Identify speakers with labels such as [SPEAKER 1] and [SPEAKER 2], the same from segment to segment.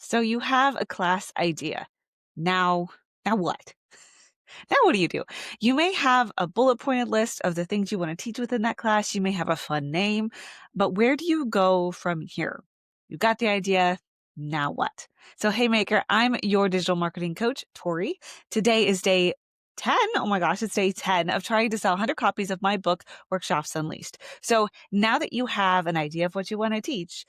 [SPEAKER 1] So you have a class idea. Now, now what? Now what do? You may have a bullet pointed list of the things you want to teach within that class. You may have a fun name, but where do you go from here? You got the idea. Now what? So, hey maker, I'm your digital marketing coach, Tori. Today is day 10. Oh my gosh, it's day 10 of trying to sell 100 copies of my book, Workshops Unleashed. So now that you have an idea of what you want to teach,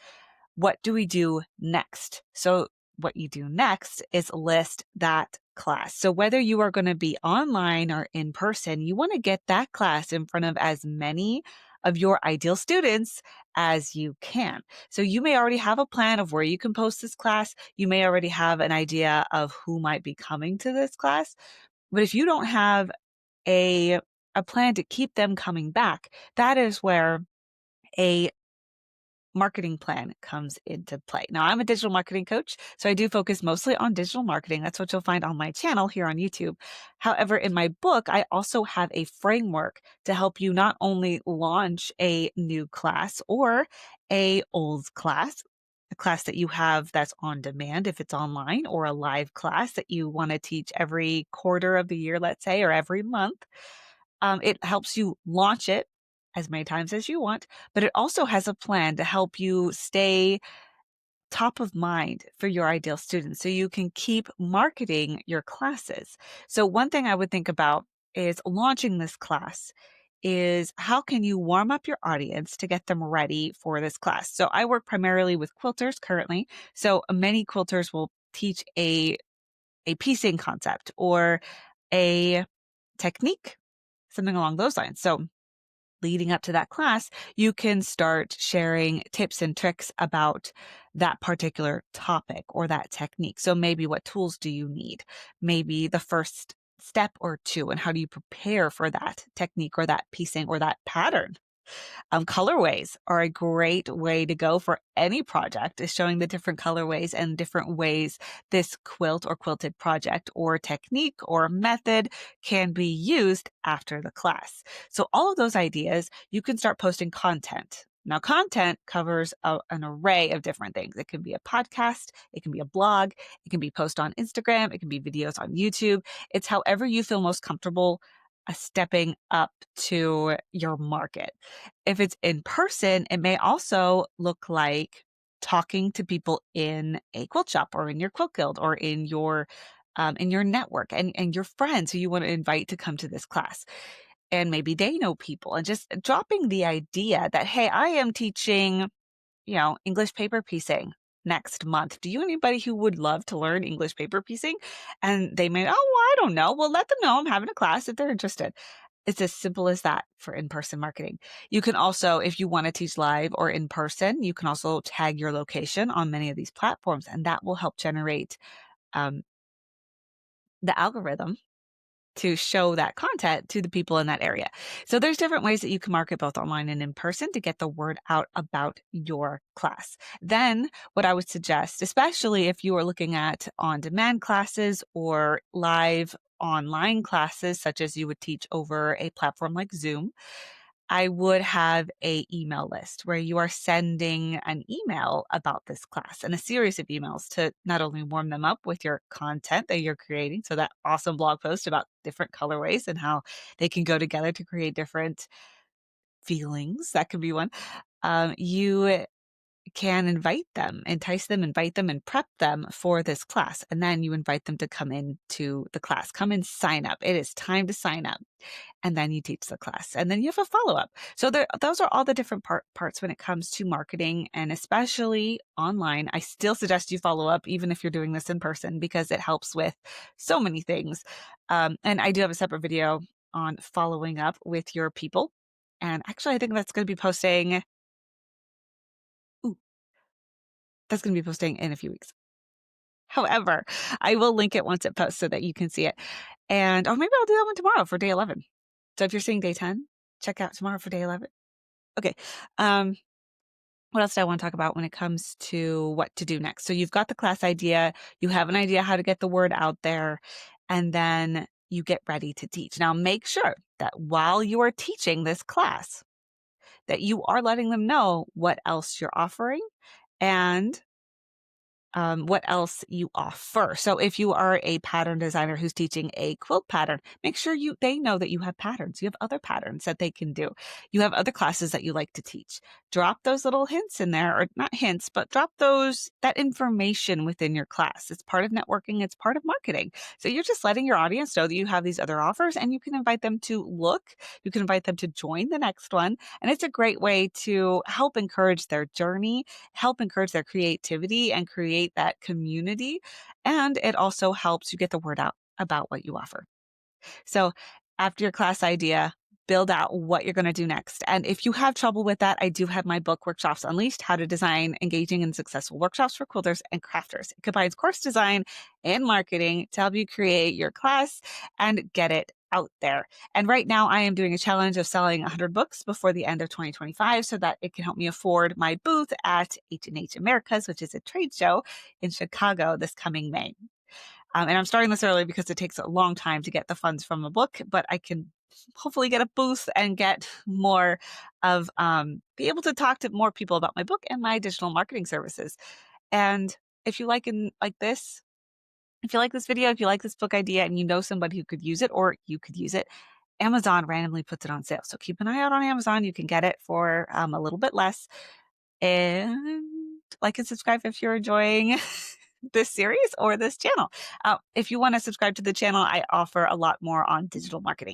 [SPEAKER 1] what do we do next? So what you do next is list that class. So whether you are going to be online or in person, you want to get that class in front of as many of your ideal students as you can. So you may already have a plan of where you can post this class. You may already have an idea of who might be coming to this class. But if you don't have a a plan to keep them coming back, that is where a marketing plan comes into play. Now, I'm a digital marketing coach, so I do focus mostly on digital marketing. That's what you'll find on my channel here on YouTube. However, in my book, I also have a framework to help you not only launch a new class or a old class, a class that you have that's on demand if it's online, or a live class that you want to teach every quarter of the year, let's say, or every month. It helps you launch it as many times as you want, but it also has a plan to help you stay top of mind for your ideal students so you can keep marketing your classes. So one thing I would think about is launching this class is how can you warm up your audience to get them ready for this class? So I work primarily with quilters currently. So many quilters will teach a piecing concept or a technique, something along those lines. So leading up to that class, you can start sharing tips and tricks about that particular topic or that technique. So maybe what tools do you need? Maybe the first step or two, and how do you prepare for that technique or that piecing or that pattern? Colorways are a great way to go for any project, is showing the different colorways and different ways this quilt or quilted project or technique or method can be used after the class. So all of those ideas, you can start posting content. Now, content covers an array of different things. It can be a podcast, it can be a blog, it can be post on Instagram, it can be videos on YouTube. It's however you feel most comfortable stepping up to your market. If it's in person, it may also look like talking to people in a quilt shop or in your quilt guild or in your network and your friends who you want to invite to come to this class. And maybe they know people, and just dropping the idea that, hey, I am teaching, English paper piecing next month. Do you anybody who would love to learn English paper piecing? And they may, oh, well, I don't know. Well, let them know I'm having a class if they're interested. It's as simple as that for in-person marketing. You can also, if you want to teach live or in person, you can also tag your location on many of these platforms, and that will help generate um, the algorithm to show that content to the people in that area. So there's different ways that you can market both online and in person to get the word out about your class. Then what I would suggest, especially if you are looking at on-demand classes or live online classes, such as you would teach over a platform like Zoom, I would have a email list where you are sending an email about this class and a series of emails to not only warm them up with your content that you're creating, so that awesome blog post about different colorways and how they can go together to create different feelings. That could be one. You can invite them, entice them, invite them, and prep them for this class. And then you invite them to come into the class. Come and sign up. It is time to sign up. And then you teach the class. And then you have a follow up. So those are all the different parts when it comes to marketing, and especially online. I still suggest you follow up, even if you're doing this in person, because it helps with so many things. And I do have a separate video on following up with your people. And actually, I think that's going to be posting. Ooh, that's going to be posting in a few weeks. However, I will link it once it posts so that you can see it. And or maybe I'll do that one tomorrow for day 11. So if you're seeing day 10, check out tomorrow for day 11. Okay. Um, what else do I want to talk about when it comes to what to do next? So you've got the class idea, you have an idea how to get the word out there, and then you get ready to teach. Now make sure that while you are teaching this class, that you are letting them know what else you're offering and what else you offer. So if you are a pattern designer who's teaching a quilt pattern, make sure they know that you have patterns. You have other patterns that they can do. You have other classes that you like to teach. Drop those little hints in there, or not hints, but drop that information within your class. It's part of networking, it's part of marketing. So you're just letting your audience know that you have these other offers, and you can invite them to look, you can invite them to join the next one. And it's a great way to help encourage their journey, help encourage their creativity, and create that community. And it also helps you get the word out about what you offer. So after your class idea, build out what you're going to do next. And if you have trouble with that, I do have my book, Workshops Unleashed: How to Design Engaging and Successful Workshops for Quilters and Crafters. It combines course design and marketing to help you create your class and get it out there. And right now I am doing a challenge of selling 100 books before the end of 2025 so that it can help me afford my booth at H&H Americas, which is a trade show in Chicago this coming May. And I'm starting this early because it takes a long time to get the funds from a book, but I can hopefully get a booth and get more of, be able to talk to more people about my book and my digital marketing services. And if you like this, if you like this video, if you like this book idea and you know somebody who could use it or you could use it, Amazon randomly puts it on sale. So keep an eye out on Amazon. You can get it for a little bit less. And like and subscribe if you're enjoying this series or this channel. If you want to subscribe to the channel, I offer a lot more on digital marketing.